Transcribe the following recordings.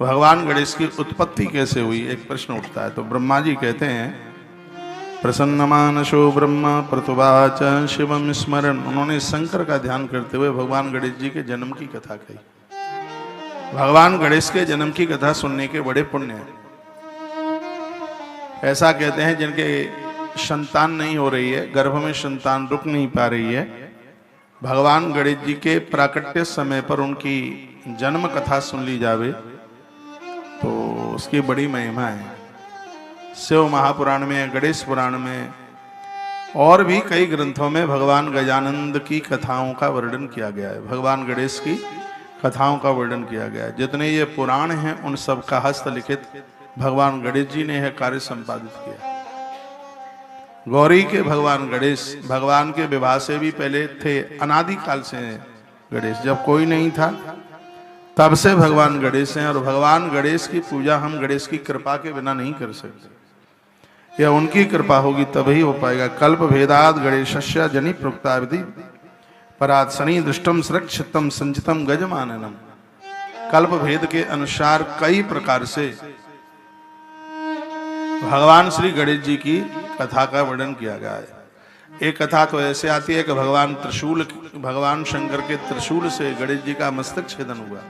भगवान गणेश की उत्पत्ति कैसे हुई, एक प्रश्न उठता है। तो ब्रह्मा जी कहते हैं, प्रसन्नमानसो ब्रह्मा प्रतुवाच शिवम स्मरण। उन्होंने शंकर का ध्यान करते हुए भगवान गणेश जी के जन्म की कथा कही। भगवान गणेश के जन्म की कथा सुनने के बड़े पुण्य हैं। ऐसा कहते हैं जिनके संतान नहीं हो रही है, गर्भ में संतान रुक नहीं पा रही है, भगवान गणेश जी के प्राकट्य समय पर उनकी जन्म कथा सुन ली जावे तो उसकी बड़ी महिमा है। शिव महापुराण में, गणेश पुराण में और भी कई ग्रंथों में भगवान गजानंद की कथाओं का वर्णन किया गया है, भगवान गणेश की कथाओं का वर्णन किया गया है। जितने ये पुराण हैं उन सब का हस्तलिखित भगवान गणेश जी ने यह कार्य संपादित किया। गौरी के भगवान गणेश भगवान के विवाह से भी पहले थे, अनादि काल से हैं गणेश। जब कोई नहीं था तब से भगवान गणेश हैं, और भगवान गणेश की पूजा हम गणेश की कृपा के बिना नहीं कर सकते। यह उनकी कृपा होगी तभी हो पाएगा। कल्प भेदाद गणेशस्य जनि प्रोक्ता विधि परात शनि दृष्टम सुरक्षितम संचितम गजमाननम। कल्प भेद के अनुसार कई प्रकार से भगवान श्री गणेश जी की कथा का वर्णन किया गया है। एक कथा तो ऐसे आती है कि भगवान शंकर के त्रिशूल से गणेश जी का मस्तक छेदन हुआ।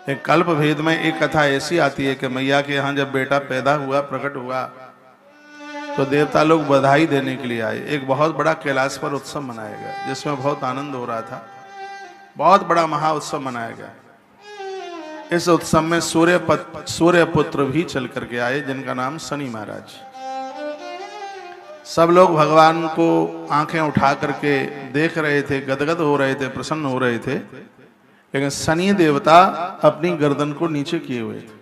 एक कल्प भेद में एक कथा ऐसी आती है कि मैया के यहाँ जब बेटा पैदा हुआ, प्रकट हुआ, तो देवता लोग बधाई देने के लिए आए। एक बहुत बड़ा कैलाश पर उत्सव मनाया गया जिसमें बहुत आनंद हो रहा था, बहुत बड़ा महा उत्सव मनाया गया। इस उत्सव में सूर्य पुत्र भी चल करके आए जिनका नाम शनि महाराज। सब लोग भगवान को आंखें उठा करके देख रहे थे, गदगद हो रहे थे, प्रसन्न हो रहे थे, लेकिन शनि देवता अपनी गर्दन को नीचे किए हुए थे।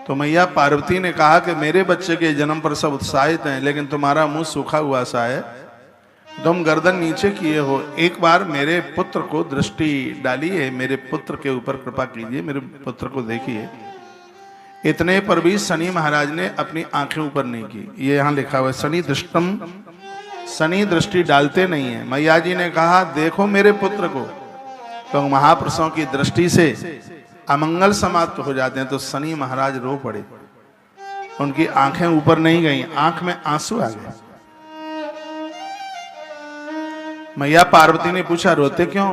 तो मैया पार्वती ने कहा कि मेरे बच्चे के जन्म पर सब उत्साहित हैं, लेकिन तुम्हारा मुंह सूखा हुआ सा है, तुम गर्दन नीचे किए हो, एक बार मेरे पुत्र को दृष्टि डालिए, मेरे पुत्र के ऊपर कृपा कीजिए, मेरे पुत्र को देखिए। इतने पर भी शनि महाराज ने अपनी आंखें ऊपर नहीं की। ये यहाँ लिखा हुआ है शनि दृष्टम, शनि दृष्टि डालते नहीं है। मैया जी ने कहा देखो मेरे पुत्र को, तो महापुरुषों की दृष्टि से अमंगल समाप्त हो जाते हैं। तो शनि महाराज रो पड़े, उनकी आंखें ऊपर नहीं गई, आंख में आंसू आ गए। मैया पार्वती ने पूछा रोते क्यों?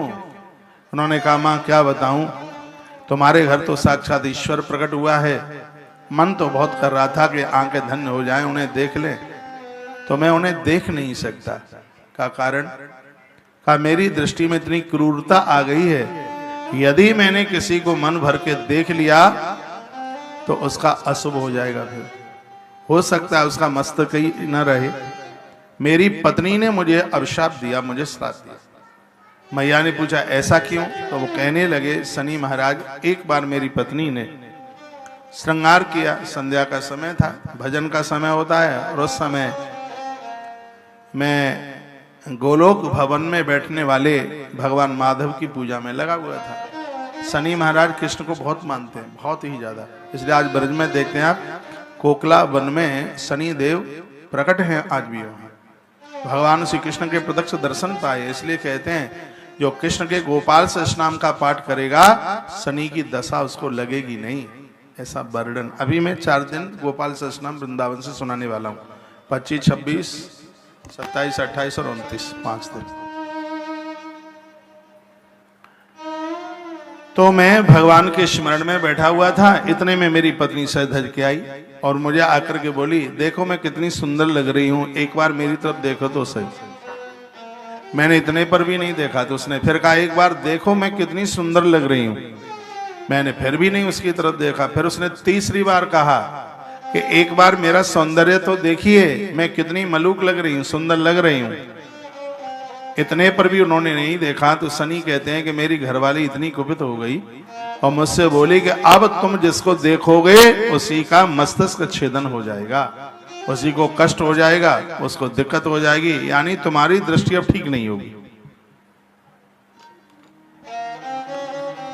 उन्होंने कहा मां क्या बताऊं, तुम्हारे घर तो साक्षात ईश्वर प्रकट हुआ है, मन तो बहुत कर रहा था कि आंखें धन्य हो जाएं, उन्हें देख लें, तो मैं उन्हें देख नहीं सकता। का कारण? का मेरी दृष्टि में इतनी क्रूरता आ गई है, यदि मैंने किसी को मन भर के देख लिया तो उसका अशुभ हो जाएगा, फिर हो सकता है उसका मस्तक ही न रहे। मेरी पत्नी ने मुझे अभिशाप दिया, मुझे श्राप दिया। मैया ने पूछा ऐसा क्यों? तो वो कहने लगे शनि महाराज एक बार मेरी पत्नी ने श्रृंगार किया, संध्या का समय था, भजन का समय होता है, और उस समय मैं गोलोक भवन में बैठने वाले भगवान माधव की पूजा में लगा हुआ था। शनि महाराज कृष्ण को बहुत मानते हैं, बहुत ही ज्यादा, इसलिए आज ब्रज में देखते हैं आप कोकला वन में शनि देव प्रकट हैं आज भी वहां। भगवान श्री कृष्ण के प्रत्यक्ष दर्शन पाए, इसलिए कहते हैं जो कृष्ण के गोपाल सहस्रनाम का पाठ करेगा शनि की दशा उसको लगेगी नहीं, ऐसा वर्णन। अभी मैं 4 दिन गोपाल सहस्रनाम वृंदावन से सुनाने वाला हूँ, 25, 26, 27, 28 और 29, 5 दिन। तो मैं भगवान के स्मरण में बैठा हुआ था, इतने में मेरी पत्नी सज धज के आई और मुझे आकर के बोली देखो मैं कितनी सुंदर लग रही हूं, एक बार मेरी तरफ देखो तो सही। मैंने इतने पर भी नहीं देखा, तो उसने फिर कहा एक बार देखो मैं कितनी सुंदर लग रही हूं। मैंने फिर भी नहीं उसकी तरफ देखा। फिर उसने तीसरी बार कहा कि एक बार मेरा सौंदर्य तो देखिए, मैं कितनी मलूक लग रही हूं, सुंदर लग रही हूं। इतने पर भी उन्होंने नहीं देखा। तो शनि कहते हैं कि मेरी घरवाली इतनी कुपित हो गई और मुझसे बोली कि अब तुम जिसको देखोगे उसी का मस्तिष्क छेदन हो जाएगा, उसी को कष्ट हो जाएगा, उसको दिक्कत हो जाएगी, यानी तुम्हारी दृष्टि अब ठीक नहीं होगी।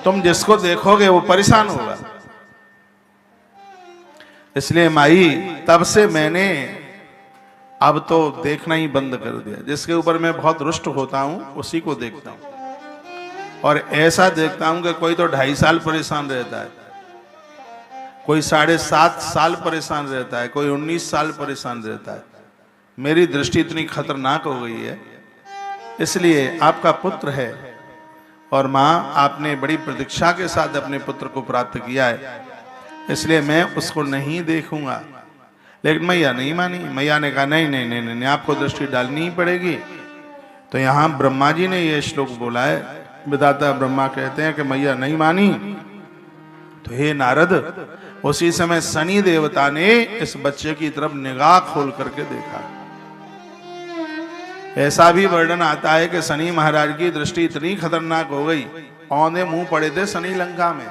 तुम जिसको देखोगे वो परेशान होगा। इसलिए माई तब से मैंने अब तो देखना ही बंद कर दिया। जिसके ऊपर मैं बहुत रुष्ट होता हूं उसी को देखता हूं। और ऐसा देखता हूं कि कोई तो 2.5 साल परेशान रहता है, कोई 7.5 साल परेशान रहता है, कोई 19 साल परेशान रहता है। मेरी दृष्टि इतनी खतरनाक हो गई है। इसलिए आपका पुत्र है और माँ आपने बड़ी प्रतीक्षा के साथ अपने पुत्र को प्राप्त किया है, इसलिए मैं उसको नहीं देखूंगा। लेकिन मैया नहीं मानी। मैया ने कहा नहीं नहीं नहीं नहीं, आपको दृष्टि डालनी ही पड़ेगी। तो यहाँ ब्रह्मा जी ने यह श्लोक बोला है। विधाता ब्रह्मा कहते हैं कि मैया नहीं मानी तो हे नारद, उसी समय शनि देवता ने इस बच्चे की तरफ निगाह खोल करके देखा। ऐसा भी वर्णन आता है कि शनि महाराज की दृष्टि इतनी खतरनाक हो गई, औंधे मुंह पड़े थे शनि लंका में।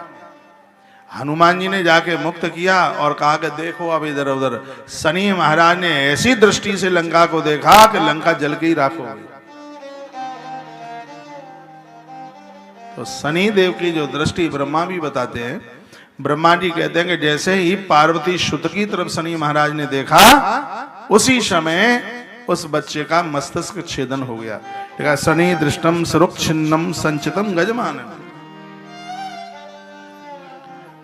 हनुमान जी ने जाके मुक्त किया और कहा कि देखो अब इधर उधर। शनि महाराज ने ऐसी दृष्टि से लंका को देखा कि लंका जल के ही राख हो गई। तो शनि देव की जो दृष्टि ब्रह्मा भी बताते हैं, ब्रह्मा जी कहते हैं कि जैसे ही पार्वती सुत की तरफ शनि महाराज ने देखा, उसी समय उस बच्चे का मस्तिष्क छेदन हो गया। देखा, शनि दृष्टम सरुक छिन्नम संचितम गजमानन।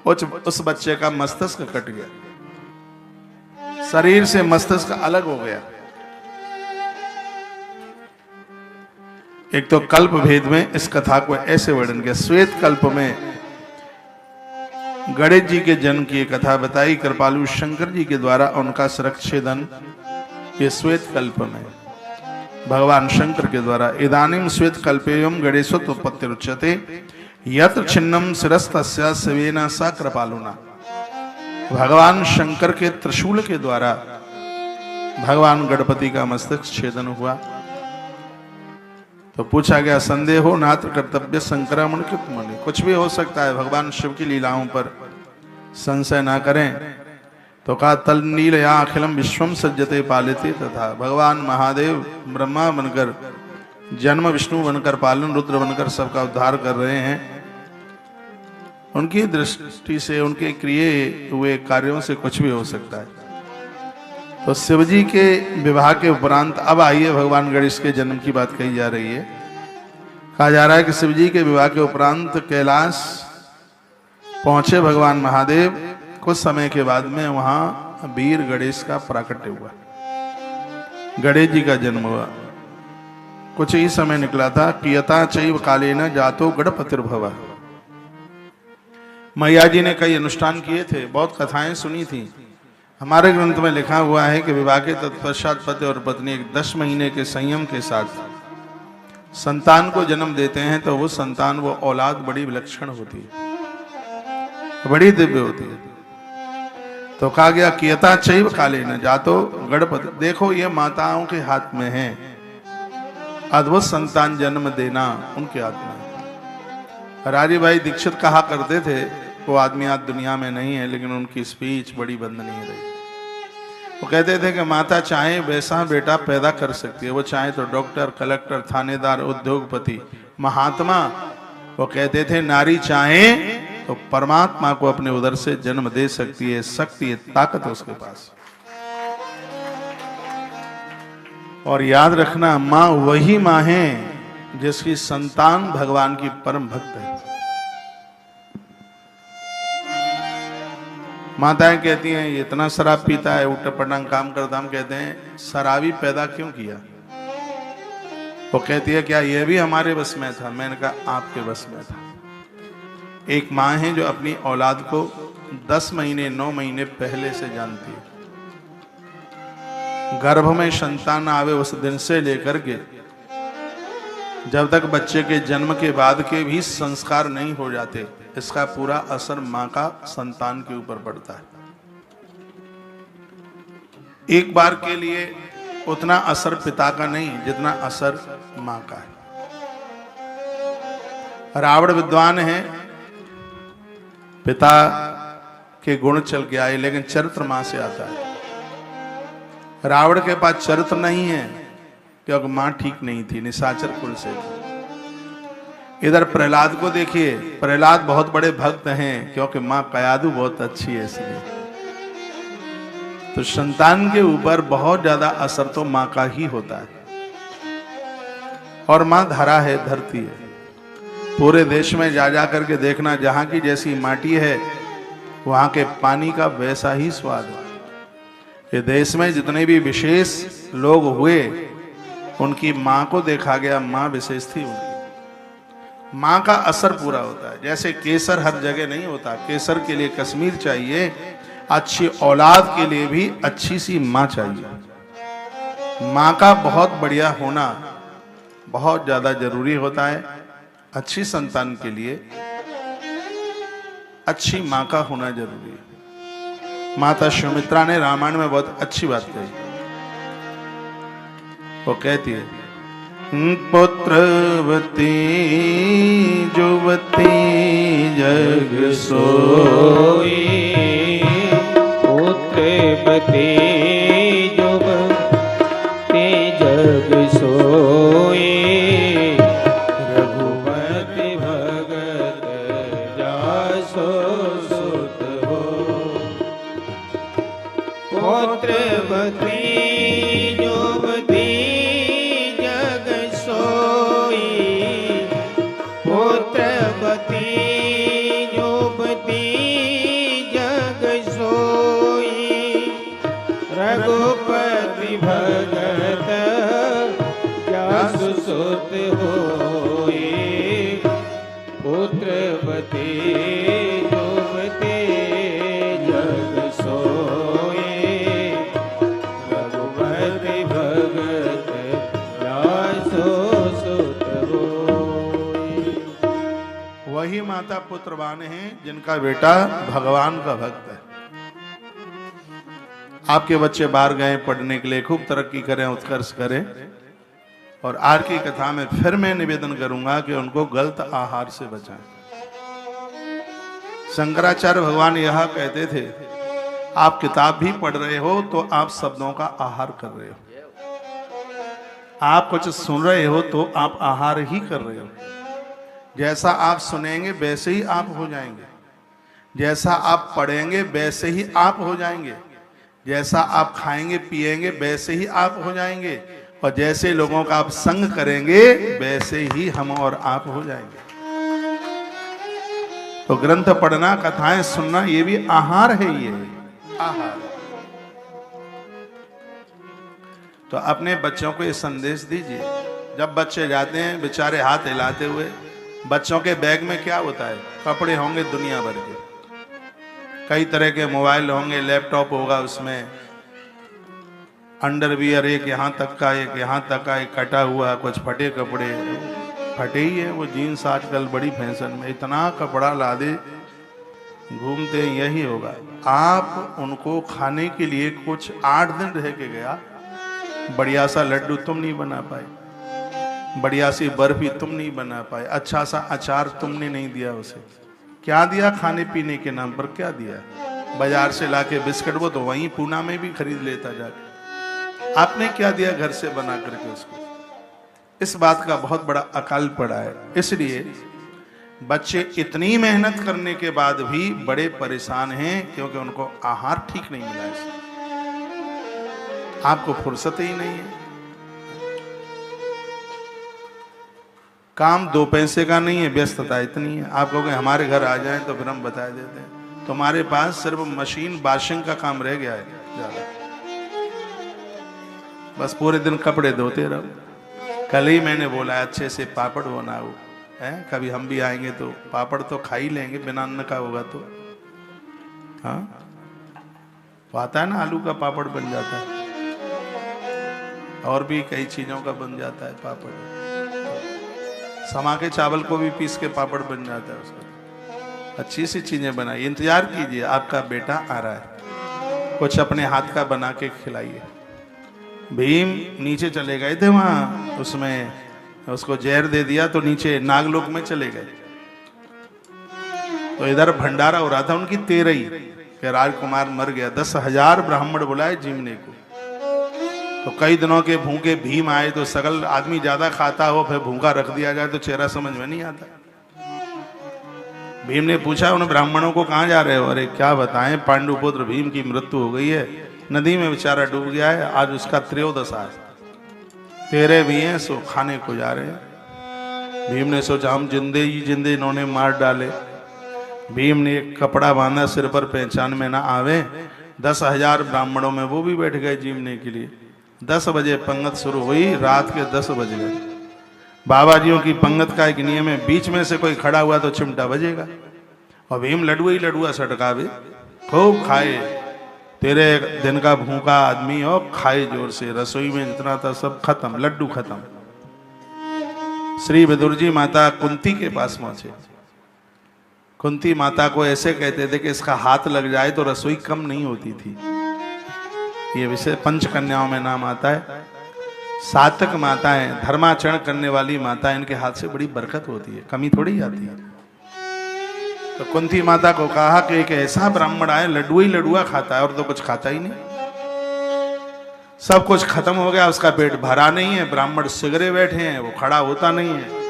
उस बच्चे का मस्तिष्क कट गया, शरीर से मस्तिष्क अलग हो गया। एक तो कल्प भेद में इस कथा को ऐसे वर्णन किया। श्वेत कल्प में गणेश जी के जन्म की कथा बताई, कृपालु शंकर जी के द्वारा उनका शिरच्छेदन। ये श्वेत कल्प में भगवान शंकर के द्वारा। इदानीम श्वेत कल्पेयम गणेशोत्पत्ति रुच्यते यत्र छिन्नम शिरस्तस्य शिवेन स कृपालुना। भगवान शंकर के त्रिशूल के द्वारा भगवान गणपति का मस्तक छेदन हुआ। तो पूछा गया, संदेह हो नात्र कर्तव्य संक्रमण कृत मणि। कुछ भी हो सकता है, भगवान शिव की लीलाओं पर संशय ना करें। तो कहा, तल नील या अखिलम विश्वम सज्जते पालिते। तथा भगवान महादेव ब्रह्मा बनकर, जन्म विष्णु बनकर, पालन रुद्र बनकर सबका उद्धार कर रहे हैं। उनकी दृष्टि से, उनके किए हुए कार्यों से कुछ भी हो सकता है। तो शिवजी के विवाह के उपरांत अब आइए भगवान गणेश के जन्म की बात कही जा रही है। कहा जा रहा है कि शिवजी के विवाह के उपरांत कैलाश पहुंचे भगवान महादेव। कुछ समय के बाद में वहां वीर गणेश का प्राकट्य हुआ, गणेश जी का जन्म हुआ। कुछ ही समय निकला था। कियता चैव कालेन जातो गणपतिर्भव। मैया जी ने कई अनुष्ठान किए थे, बहुत कथाएं सुनी थी। हमारे ग्रंथ में लिखा हुआ है कि विवाह के तत्पश्चात पति और पत्नी एक 10 महीने के संयम के साथ संतान को जन्म देते हैं, तो वो संतान, वो औलाद बड़ी विलक्षण होती है, बड़ी दिव्य होती है। तो कहा गया, कियता चैव कालेन जातो गणपति। देखो, ये माताओं के हाथ में है, अद्भुत संतान जन्म देना उनके हाथ में है। राजी भाई दीक्षित कहा करते थे, वो आदमी आज दुनिया में नहीं है, लेकिन उनकी स्पीच बड़ी बंदनीय रही। वो कहते थे कि माता चाहे वैसा बेटा पैदा कर सकती है, वो चाहे तो डॉक्टर, कलेक्टर, थानेदार, उद्योगपति, महात्मा। वो कहते थे नारी चाहे तो परमात्मा को अपने उदर से जन्म दे सकती है, शक्ति है, ताकत उसके पास। और याद रखना, माँ वही माँ है जिसकी संतान भगवान की परम भक्त है। माताएं कहती हैं ये इतना शराब पीता है, उल्टा पटांग काम करता। हम कहते हैं शराबी पैदा क्यों किया? वो कहती है क्या ये भी हमारे बस में था? मैंने कहा आपके बस में था। एक माँ है जो अपनी औलाद को 10 महीने 9 महीने पहले से जानती है। गर्भ में संतान आवे उस दिन से लेकर के जब तक बच्चे के जन्म के बाद के भी संस्कार नहीं हो जाते, इसका पूरा असर मां का संतान के ऊपर पड़ता है। एक बार के लिए उतना असर पिता का नहीं जितना असर मां का है। रावण विद्वान है, पिता के गुण चल के आए, लेकिन चरित्र मां से आता है। रावण के पास चरित्र नहीं है क्योंकि मां ठीक नहीं थी, निशाचर कुल से थी। इधर प्रहलाद को देखिए, प्रहलाद बहुत बड़े भक्त हैं क्योंकि मां कयादु बहुत अच्छी है, इसलिए। तो संतान के ऊपर बहुत ज्यादा असर तो मां का ही होता है। और मां धरा है, धरती है। पूरे देश में जा जा करके देखना, जहाँ की जैसी माटी है वहाँ के पानी का वैसा ही स्वाद है। ये देश में जितने भी विशेष लोग हुए उनकी माँ को देखा गया, माँ विशेष थी उनकी। माँ का असर पूरा होता है। जैसे केसर हर जगह नहीं होता, केसर के लिए कश्मीर चाहिए, अच्छी औलाद के लिए भी अच्छी सी माँ चाहिए। माँ का बहुत बढ़िया होना बहुत ज्यादा जरूरी होता है। अच्छी संतान के लिए अच्छी माँ का होना जरूरी है। माता सुमित्रा ने रामायण में बहुत अच्छी बात कही। वो कहती है, पुत्रवती जुवती जग सोई, पुत्रवती जुवती जग सोई, रघुपति भगत जासो सुत हो। पुत्रवती जुवती जग सोई, पुत्रवती जुवती जग सोई, रघुपति भगत जासु सुत होई। पुत्रवती जुवती जग सोई, रघुपति भगत जासु सुत होई। वही माता पुत्रवान हैं जिनका बेटा भगवान का भक्त है। आपके बच्चे बाहर गए पढ़ने के लिए, खूब तरक्की करें, उत्कर्ष करें। और आज की कथा में फिर मैं निवेदन करूंगा कि उनको गलत आहार से बचाएं। शंकराचार्य भगवान यह कहते थे, आप किताब भी पढ़ रहे हो तो आप शब्दों का आहार कर रहे हो। आप कुछ सुन रहे हो तो आप आहार ही कर रहे हो। जैसा आप सुनेंगे वैसे ही आप हो जाएंगे, जैसा आप पढ़ेंगे वैसे ही आप हो जाएंगे, जैसा आप खाएंगे पिएंगे वैसे ही आप हो जाएंगे, और जैसे लोगों का आप संग करेंगे वैसे ही हम और आप हो जाएंगे। तो ग्रंथ पढ़ना, कथाएं सुनना, ये भी आहार है। ये आहार। तो अपने बच्चों को ये संदेश दीजिए। जब बच्चे जाते हैं बेचारे हाथ हिलाते हुए, बच्चों के बैग में क्या होता है? कपड़े होंगे दुनिया भर के, कई तरह के मोबाइल होंगे, लैपटॉप होगा, उसमें अंडरवियर एक यहाँ तक का, एक यहाँ तक का, एक कटा हुआ, कुछ फटे कपड़े। फटे ही है वो जीन्स, आजकल बड़ी फैशन में, इतना कपड़ा लादे घूमते हैं, यही होगा। आप उनको खाने के लिए कुछ 8 दिन रह के गया, बढ़िया सा लड्डू तुम नहीं बना पाए, बढ़िया सी बर्फी तुम नहीं बना पाए, अच्छा सा अचार तुमने नहीं दिया उसे। क्या दिया? खाने पीने के नाम पर क्या दिया? बाजार से लाके बिस्किट, वो तो वहीं पूना में भी खरीद लेता जाके। आपने क्या दिया घर से बना करके उसको? इस बात का बहुत बड़ा अकाल पड़ा है। इसलिए बच्चे इतनी मेहनत करने के बाद भी बड़े परेशान हैं, क्योंकि उनको आहार ठीक नहीं मिला है। आपको फुर्सत ही नहीं है। काम 2 पैसे का नहीं है, व्यस्तता इतनी है। आप कहोगे हमारे घर आ जाएं तो फिर हम बता देते हैं। तुम्हारे पास सिर्फ मशीन वॉशिंग का काम रह गया है ज्यादा, बस पूरे दिन कपड़े धोते रहो। कल ही मैंने बोला अच्छे से पापड़ बनाओ, है कभी हम भी आएंगे तो पापड़ तो खा ही लेंगे, बिना अन्न का होगा तो। हाँ, तो आता है ना, आलू का पापड़ बन जाता है, और भी कई चीजों का बन जाता है पापड़। समा के चावल को भी पीस के पापड़ बन जाता है उसका। अच्छी सी चीजें बनाइए, इंतजार कीजिए, आपका बेटा आ रहा है, कुछ अपने हाथ का बना के खिलाइए। भीम नीचे चले गए थे वहां, उसमें उसको जहर दे दिया तो नीचे नागलोक में चले गए। तो इधर भंडारा हो रहा था उनकी 13 कि राजकुमार मर गया। 10,000 ब्राह्मण बुलाए जीवने को। तो कई दिनों के भूखे भीम आए, तो सगल आदमी ज्यादा खाता हो फिर भूखा रख दिया जाए तो चेहरा समझ में नहीं आता। भीम ने पूछा उन ब्राह्मणों को, कहाँ जा रहे हो? अरे क्या बताएं, पांडुपुत्र भीम की मृत्यु हो गई है, नदी में बेचारा डूब गया है, आज उसका त्रयोदशा है। 13 भी हैं, सो खाने को जा रहे हैं। भीम ने सोचा हम जिंदे ही जिंदे इन्होंने मार डाले। भीम ने एक कपड़ा बांधा सिर पर, पहचान में ना आवे। 10,000 ब्राह्मणों में वो भी बैठ गए जीवने के लिए। 10 बजे पंगत शुरू हुई, रात के 10 बज गए। बाबाजियों की पंगत का एक नियम है, बीच में से कोई खड़ा हुआ तो चिमटा बजेगा। और भीम लडुआ ही लडुआ सटकावे, खूब खाए। तेरे दिन का भूखा आदमी हो, खाए जोर से। रसोई में जितना था सब खत्म, लड्डू खत्म। श्री विदुर जी माता कुंती के पास पहुंचे। कुंती माता को ऐसे कहते थे कि इसका हाथ लग जाए तो रसोई कम नहीं होती थी। ये विषय पंच कन्याओं में नाम आता है। सातक माताएं, धर्माचरण करने वाली माताएं, इनके हाथ से बड़ी बरकत होती है, कमी थोड़ी आती है। तो कुंती माता को कहा कि एक ऐसा ब्राह्मण आए, लड्डू ही लडुआ खाता है और तो कुछ खाता ही नहीं। सब कुछ खत्म हो गया, उसका पेट भरा नहीं है। ब्राह्मण सिगरे बैठे हैं, वो खड़ा होता नहीं है।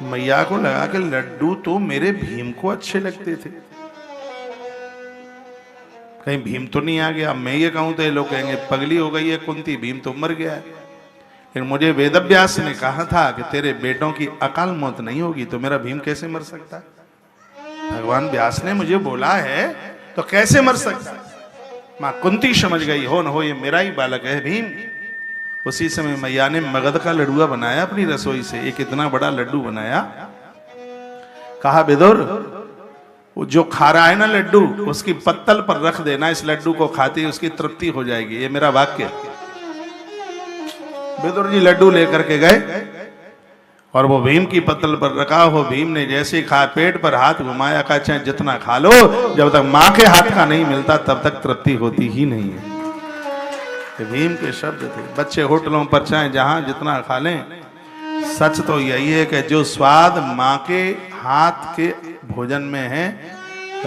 मैया को लगा कि लड्डू तो मेरे भीम को अच्छे लगते थे, कहीं भीम तो नहीं आ गया। मैं ये कहूं तो ये लोग कहेंगे पगली हो गई है कुंती, भीम तो मर गया है। लेकिन मुझे वेदव्यास ने कहा था कि तेरे बेटों की अकाल मौत नहीं होगी, तो मेरा भीम कैसे मर सकता है? भगवान व्यास ने मुझे बोला है तो कैसे मर सकता? मां कुंती समझ गई, हो न हो ये मेरा ही बालक है भीम। उसी समय मैया ने मगध का लडुआ बनाया अपनी रसोई से, एक इतना बड़ा लड्डू बनाया। कहा विदुर, वो जो खा रहा है ना लड्डू, उसकी पत्तल पर रख देना, इस लड्डू को खाते ही उसकी तृप्ति हो जाएगी। ये मेरा वाक्य। विदुर जी लड्डू लेकर के गए और वो भीम की पत्तल पर रखा हो। भीम ने जैसे खा, पेट पर हाथ घुमाया, कहा चाहे जितना खा लो, जब तक मां के हाथ का नहीं मिलता तब तक तृप्ति होती ही नहीं है। ये भीम के शब्द थे। बच्चे होटलों पर चाहे जहां जितना खा लें, सच तो यही है कि जो स्वाद मां के हाथ के भोजन में है,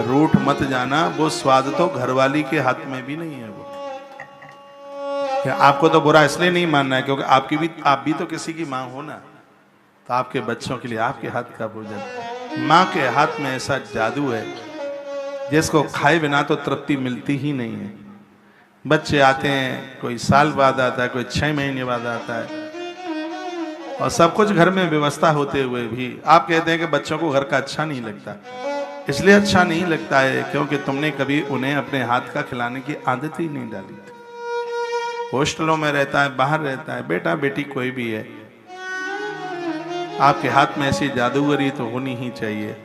रूठ मत जाना, वो स्वाद तो घरवाली के हाथ में भी नहीं है। वो आपको तो बुरा इसलिए नहीं मानना है क्योंकि आप भी तो किसी की मां हो ना, तो आपके बच्चों के लिए आपके हाथ का भोजन। मां के हाथ में ऐसा जादू है जिसको खाए बिना तो तृप्ति मिलती ही नहीं है। बच्चे आते हैं, कोई साल बाद आता है, कोई 6 महीने बाद आता है, और सब कुछ घर में व्यवस्था होते हुए भी आप कहते हैं कि बच्चों को घर का अच्छा नहीं लगता। इसलिए अच्छा नहीं लगता है क्योंकि तुमने कभी उन्हें अपने हाथ का खिलाने की आदत ही नहीं डाली थी। हॉस्टलों में रहता है, बाहर रहता है, बेटा बेटी कोई भी है, आपके हाथ में ऐसी जादूगरी तो होनी ही चाहिए।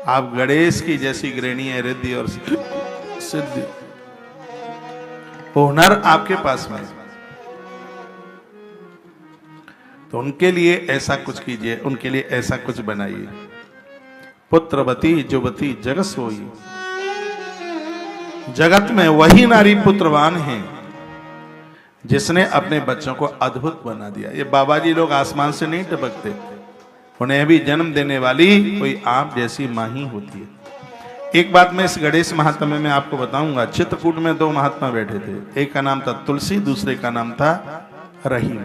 आप गणेश की जैसी गृहिणी है, रिद्धि और सिद्धि, हुनर आपके पास में, तो उनके लिए ऐसा कुछ कीजिए, उनके लिए ऐसा कुछ बनाइए। पुत्रवती जुवती जगत सोई, जगत में वही नारी पुत्रवान है जिसने अपने बच्चों को अद्भुत बना दिया। ये बाबा जी लोग आसमान से नहीं टपकते, उन्हें भी जन्म देने वाली कोई आप जैसी मां ही होती है। एक बात मैं इस गणेश महात्म्य में आपको बताऊंगा। चित्रकूट में 2 महात्मा बैठे थे, एक का नाम था तुलसी, दूसरे का नाम था रहीम।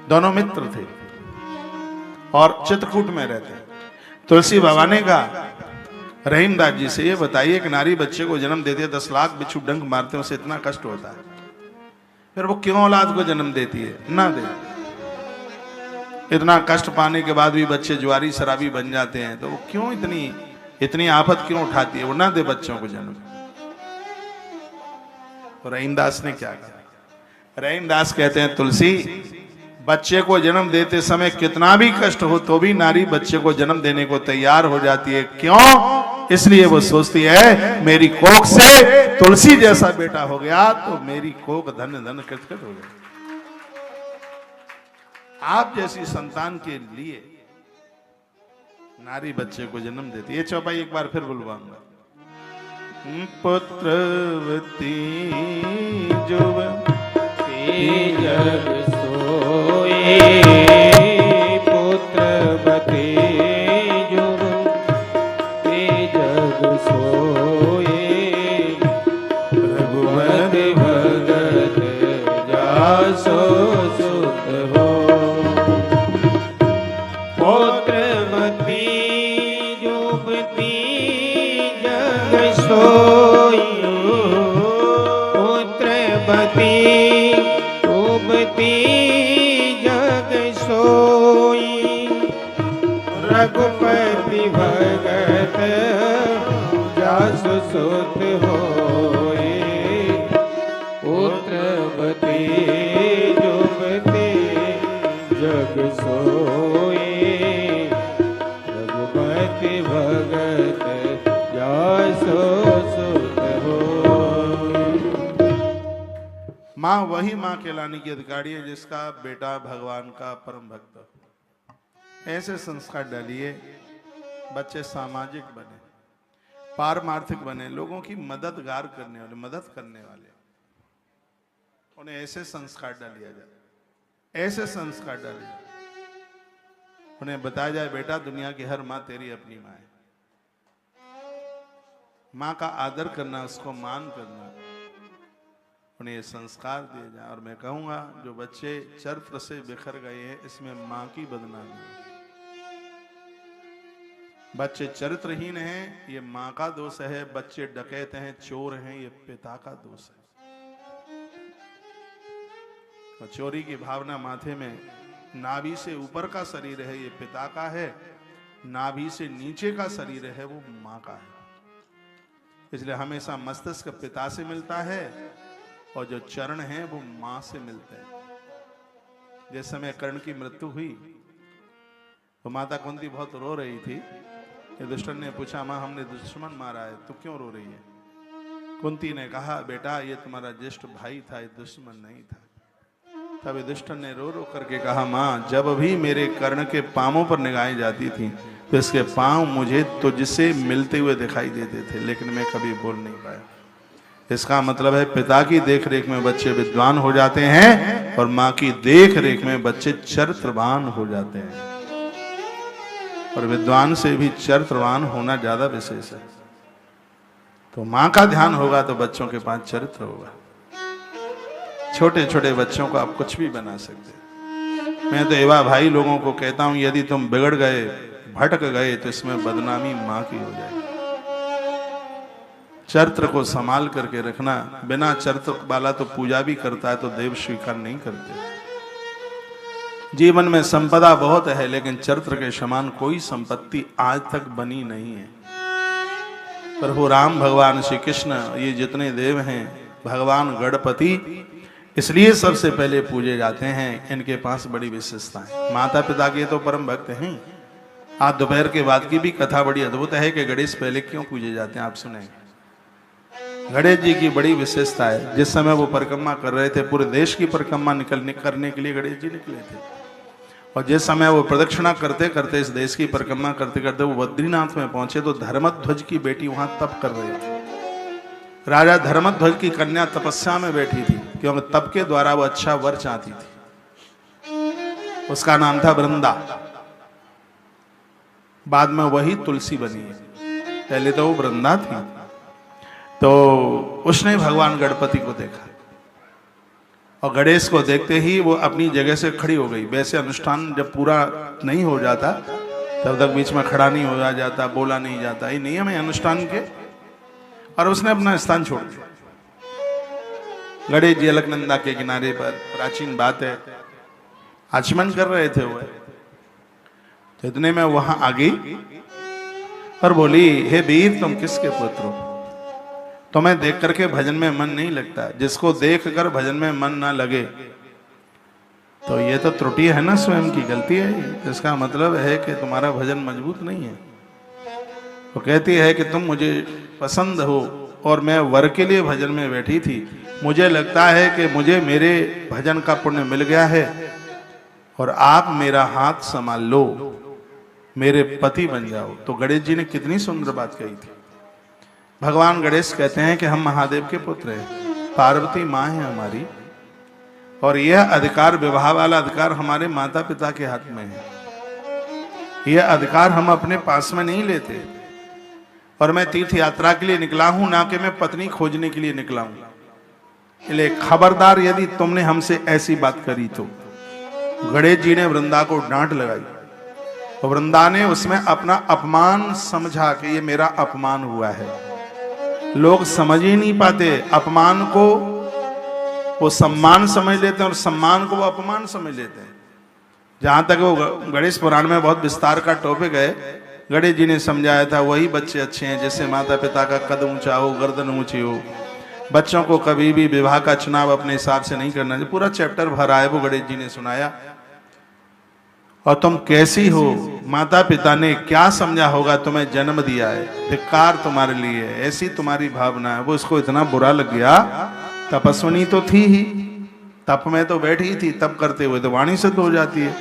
दोनों मित्र थे और चित्रकूट में रहते। तुलसी बाबा ने कहा रहीमदास जी से, ये बताइए कि नारी बच्चे को जन्म देती है, 10 लाख बिच्छू डंक मारते हैं, उसे इतना कष्ट होता है, फिर वो क्यों औलाद को जन्म देती है? ना दे। इतना कष्ट पाने के बाद भी बच्चे जुआरी शराबी बन जाते हैं, तो वो क्यों इतनी आफत क्यों उठाती है? वो ना दे बच्चों को जन्म। तो रहीमदास ने क्या कहा? रहीमदास कहते हैं तुलसी, बच्चे को जन्म देते समय कितना भी कष्ट हो तो भी नारी बच्चे को जन्म देने को तैयार हो जाती है। क्यों? इसलिए वो सोचती है मेरी कोख से तुलसी जैसा बेटा हो गया तो मेरी कोख धन धन कृतकृत हो गया। आप जैसी संतान के लिए नारी बच्चे को जन्म देती है। ये चौपाई एक बार फिर बुलवाऊंगा। पुत्रवती जुवती जग सोए, पुत्रवती जुवती जग सोए, रघुपति भगत जासो सुत हो। पुत्रवती जुवती जग सोई, पुत्रवती जुवती जग सोई। रघुपति भगत जासु सुत होए, पुत्रवती जुबती जग सोए, रघुपति भगत जासु सुत होए। माँ वही माँ कहलाने की अधिकारी है जिसका बेटा भगवान का परम भक्त हो। ऐसे संस्कार डालिए, बच्चे सामाजिक बने, पारमार्थिक बने, लोगों की मददगार करने वाले, मदद करने वाले, उन्हें ऐसे संस्कार डालिया जाए, ऐसे संस्कार डाले जाए। उन्हें बताया जाए बेटा दुनिया की हर माँ तेरी अपनी माँ है, माँ का आदर करना, उसको मान करना, उन्हें ये संस्कार दिए जाए। और मैं कहूंगा जो बच्चे चरित्र से बिखर गए हैं इसमें माँ की बदनामी है। बच्चे चरित्रहीन हैं ये माँ का दोष है, बच्चे डकैत हैं, चोर हैं, ये पिता का दोष है। और चोरी की भावना माथे में, नाभि से ऊपर का शरीर है ये पिता का है, नाभि से नीचे का शरीर है वो माँ का है। इसलिए हमेशा मस्तिष्क पिता से मिलता है और जो चरण हैं वो माँ से मिलते हैं। जिस समय कर्ण की मृत्यु हुई तो माता कुंती बहुत रो रही थी। युधिष्ठिर ने पूछा माँ हमने दुश्मन मारा है, तू क्यों रो रही है? कुंती ने कहा बेटा ये तुम्हारा ज्येष्ठ भाई था, ये दुश्मन नहीं था। तब युधिष्ठिर ने रो रो करके कहा माँ जब भी मेरे कर्ण के पांवों पर निगाहें जाती थी तो इसके पांव मुझे तुझसे मिलते हुए दिखाई देते थे, लेकिन मैं कभी बोल नहीं पाया। इसका मतलब है पिता की देखरेख में बच्चे विद्वान हो जाते हैं और माँ की देखरेख में बच्चे चरित्रवान हो जाते हैं। और विद्वान से भी चरित्रवान होना ज्यादा विशेष है। तो माँ का ध्यान होगा तो बच्चों के पास चरित्र होगा। छोटे छोटे बच्चों को आप कुछ भी बना सकते। मैं तो एवा भाई लोगों को कहता हूं यदि तुम बिगड़ गए, भटक गए तो इसमें बदनामी माँ की हो जाएगी। चरित्र को संभाल करके रखना। बिना चरित्र वाला तो पूजा भी करता है तो देव स्वीकार नहीं करते। जीवन में संपदा बहुत है लेकिन चरित्र के समान कोई संपत्ति आज तक बनी नहीं है। प्रभु राम, भगवान श्री कृष्ण, ये जितने देव हैं, भगवान गणपति इसलिए सबसे पहले पूजे जाते हैं। इनके पास बड़ी विशेषता है। माता पिता के तो परम भक्त हैं। आज दोपहर के बाद की भी कथा बड़ी अद्भुत है कि गणेश पहले क्यों पूजे जाते हैं, आप सुनेंगे। गणेश जी की बड़ी विशेषता है। जिस समय वो परिक्रमा कर रहे थे, पूरे देश की परिक्रमा करने के लिए गणेश जी निकले थे। और जिस समय वो प्रदक्षिणा करते करते, इस देश की परिक्रमा करते करते वो बद्रीनाथ में पहुंचे तो धर्मध्वज की बेटी वहां तप कर रही थी। राजा धर्मध्वज की कन्या तपस्या में बैठी थी क्योंकि तप के द्वारा वो अच्छा वर चाहती थी। उसका नाम था वृंदा। बाद में वही तुलसी बनी है। पहले तो वो वृंदा थी। तो उसने भगवान गणपति को देखा और गणेश को देखते ही वो अपनी जगह से खड़ी हो गई। वैसे अनुष्ठान जब पूरा नहीं हो जाता तब तक बीच में खड़ा नहीं हो जाता, बोला नहीं जाता, ये नियम है अनुष्ठान के। और उसने अपना स्थान छोड़ दिया। गणेश जी अलकनंदा के किनारे पर, प्राचीन बात है, आचमन कर रहे थे वो। तो इतने में वहां आ गई और बोली हे वीर तुम किसके पुत्र हो? तुम्हें देख करके भजन में मन नहीं लगता। जिसको देख कर भजन में मन ना लगे तो ये तो त्रुटि है ना, स्वयं की गलती है। इसका मतलब है कि तुम्हारा भजन मजबूत नहीं है। तो कहती है कि तुम मुझे पसंद हो और मैं वर के लिए भजन में बैठी थी। मुझे लगता है कि मुझे मेरे भजन का पुण्य मिल गया है और आप मेरा हाथ संभाल लो, मेरे पति बन जाओ। तो गणेश जी ने कितनी सुंदर बात कही थी। भगवान गणेश कहते हैं कि हम महादेव के पुत्र हैं, पार्वती माँ है हमारी, और यह अधिकार, विवाह वाला अधिकार हमारे माता पिता के हाथ में है। यह अधिकार हम अपने पास में नहीं लेते। और मैं तीर्थ यात्रा के लिए निकला हूं, ना कि मैं पत्नी खोजने के लिए निकला हूं। इसलिए खबरदार यदि तुमने हमसे ऐसी बात करी तो। गणेश जी ने वृंदा को डांट लगाई और वृंदा ने उसमें अपना अपमान समझा कि ये मेरा अपमान हुआ है। लोग समझ ही नहीं पाते, अपमान को वो सम्मान समझ लेते हैं और सम्मान को वो अपमान समझ लेते हैं। जहां तक वो गणेश पुराण में बहुत विस्तार का टॉपिक है, गणेश जी ने समझाया था वही बच्चे अच्छे हैं जैसे माता पिता का कद ऊंचा हो, गर्दन ऊंची हो। बच्चों को कभी भी विवाह का चुनाव अपने हिसाब से नहीं करना चाहिए। पूरा चैप्टर भरा है वो गणेश जी ने सुनाया। और तुम कैसी हो, माता पिता ने क्या समझा होगा, तुम्हें जन्म दिया है, धिक्कार तुम्हारे लिए, ऐसी तुम्हारी भावना है। वो इसको इतना बुरा लग गया। तपस्विनी तो थी ही, तप में तो बैठी ही थी, तप करते हुए तो वाणी सिद्ध हो जाती है।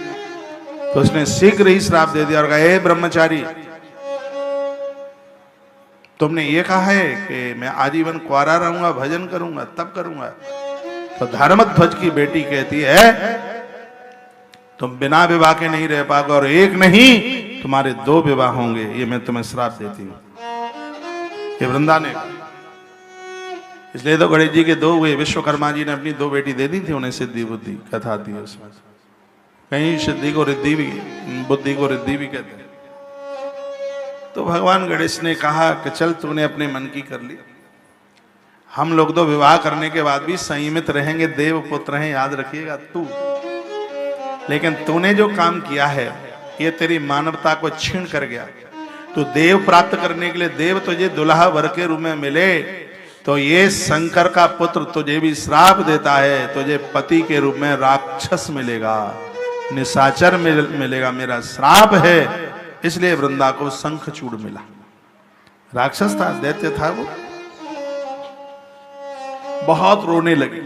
तो उसने शीघ्र ही श्राप दे दिया और कहा, हे ब्रह्मचारी, तुमने ये कहा है कि मैं आजीवन कुंवारा रहूंगा, भजन करूंगा, तप करूंगा। तो धर्मध्वज की बेटी कहती है तुम बिना विवाह के नहीं रह पाओगे, और एक नहीं तुम्हारे 2 विवाह होंगे, ये मैं तुम्हें श्राप देती हूं। ये वृंदा ने, इसलिए तो गणेश जी के 2 हुए। विश्वकर्मा जी ने अपनी 2 बेटी दे दी थी उन्हें, सिद्धि बुद्धि कथा थी उसमें। कहीं सिद्धि को रिद्धि भी, बुद्धि को रिद्धि भी कहते हैं। तो भगवान गणेश ने कहा कि चल तूने अपने मन की कर ली, हम लोग तो विवाह करने के बाद भी संयमित रहेंगे, देव पुत्र हैं, याद रखिएगा तू। लेकिन तूने जो काम किया है ये तेरी मानवता को छीन कर गया। तो देव प्राप्त करने के लिए देव तुझे दुल्हा वर के रूप में मिले, तो ये शंकर का पुत्र तुझे भी श्राप देता है, तुझे पति के रूप में राक्षस मिलेगा, निशाचर मिलेगा, मेरा श्राप है। इसलिए वृंदा को शंखचूड़ मिला। राक्षस था, दैत्य था वो। बहुत रोने लगी,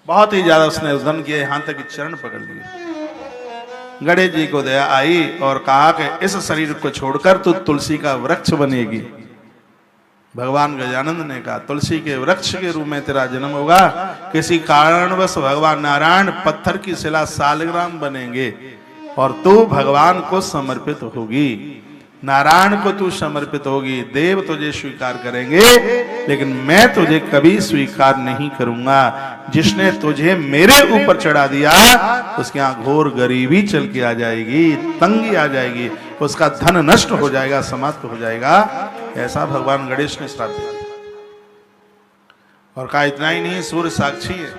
बहुत ही ज्यादा उसने उद्दंड किया, यहां तक कि चरण पकड़ लिए। गणेश जी को दया आई और कहा कि इस शरीर को छोड़कर तू तुलसी का वृक्ष बनेगी। भगवान गजानंद ने कहा तुलसी के वृक्ष के रूप में तेरा जन्म होगा। किसी कारणवश भगवान नारायण पत्थर की शिला सालग्राम बनेंगे और तू भगवान को समर्पित होगी, नारायण को तू समर्पित होगी। देव तुझे स्वीकार करेंगे, लेकिन मैं तुझे कभी स्वीकार नहीं करूंगा। जिसने तुझे मेरे ऊपर चढ़ा दिया उसके यहां घोर गरीबी चल के आ जाएगी, तंगी आ जाएगी, उसका धन नष्ट हो जाएगा, समाप्त हो जाएगा। ऐसा भगवान गणेश ने श्राप दिया। और कहा इतना ही नहीं, सूर्य साक्षी है,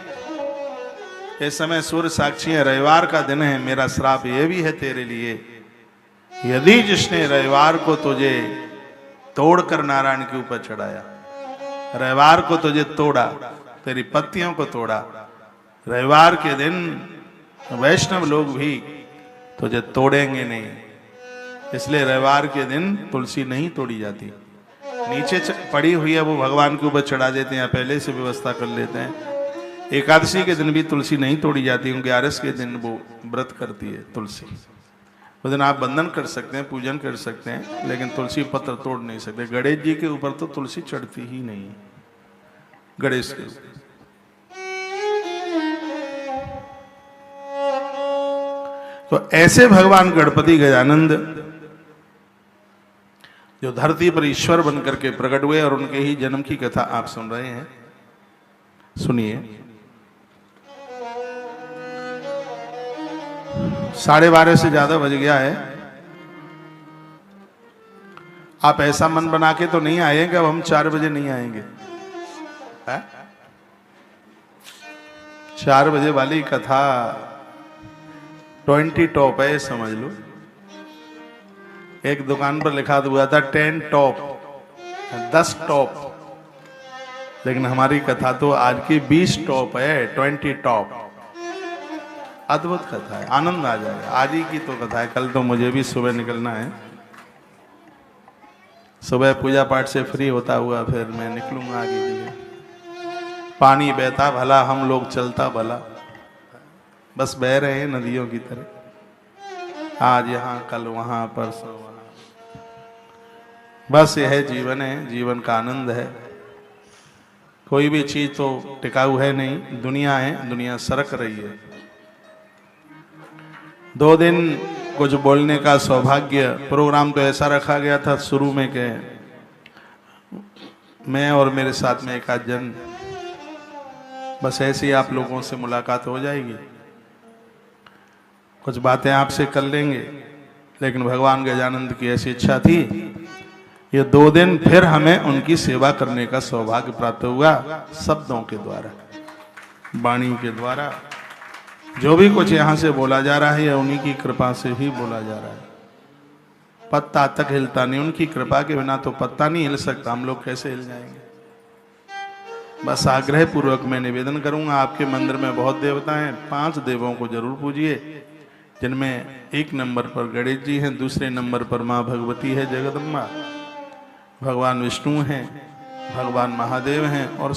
इस समय सूर्य साक्षी है, रविवार का दिन है, मेरा श्राप ये भी है तेरे लिए। यदि जिसने रविवार को तुझे तोड़कर नारायण के ऊपर चढ़ाया, रविवार को तुझे तोड़ा, तेरी पत्तियों को तोड़ा, रविवार के दिन वैष्णव लोग भी तुझे तोड़ेंगे नहीं। इसलिए रविवार के दिन तुलसी नहीं तोड़ी जाती, नीचे पड़ी हुई है वो भगवान के ऊपर चढ़ा देते हैं, पहले से व्यवस्था कर लेते हैं। एकादशी के दिन भी तुलसी नहीं तोड़ी जाती, क्योंकि 11 के दिन वो व्रत करती है तुलसी। उस दिन आप बंधन कर सकते हैं, पूजन कर सकते हैं, लेकिन तुलसी पत्र तोड़ नहीं सकते। गणेश जी के ऊपर तो तुलसी चढ़ती ही नहीं, गणेश के ऊपर। तो ऐसे भगवान गणपति गजानंद जो धरती पर ईश्वर बनकर के प्रकट हुए, और उनके ही जन्म की कथा आप सुन रहे हैं। सुनिए, 12:30 से ज्यादा बज गया है। आप ऐसा मन बना के तो नहीं आए कि अब हम 4 बजे नहीं आएंगे, है? 4 बजे वाली कथा 20 टॉप है, समझ लो। एक दुकान पर लिखा हुआ था 10 टॉप, 10 टॉप, लेकिन हमारी कथा तो आज की 20 टॉप है, 20 टॉप। अद्भुत कथा है, आनंद आ जाएगा। आज ही की तो कथा है, कल तो मुझे भी सुबह निकलना है। सुबह पूजा पाठ से फ्री होता हुआ फिर मैं निकलूंगा आगे के लिए। पानी बहता भला, हम लोग चलता भला, बस बह रहे हैं नदियों की तरह, आज यहाँ कल वहां परसों वहां। बस यह जीवन है, जीवन का आनंद है। कोई भी चीज तो टिकाऊ है नहीं, दुनिया है, दुनिया सरक रही है। 2 दिन कुछ बोलने का सौभाग्य, प्रोग्राम तो ऐसा रखा गया था शुरू में कि मैं और मेरे साथ में एक आध जन, बस ऐसे ही आप लोगों से मुलाकात हो जाएगी, कुछ बातें आपसे कर लेंगे। लेकिन भगवान गजानंद की ऐसी इच्छा थी, ये 2 दिन फिर हमें उनकी सेवा करने का सौभाग्य प्राप्त हुआ, शब्दों के द्वारा, वाणी के द्वारा। जो भी कुछ यहाँ से बोला जा रहा है यह उन्हीं की कृपा से ही बोला जा रहा है। पत्ता तक हिलता नहीं, उनकी कृपा के बिना तो पत्ता नहीं हिल सकता, हम लोग कैसे हिल जाएंगे। बस आग्रह पूर्वक मैं निवेदन करूंगा, आपके मंदिर में बहुत देवता हैं, 5 देवों को जरूर पूजिए, जिनमें 1 नंबर पर गणेश जी हैं, दूसरे नंबर पर माँ भगवती है जगदम्बा, भगवान विष्णु हैं, भगवान महादेव हैं और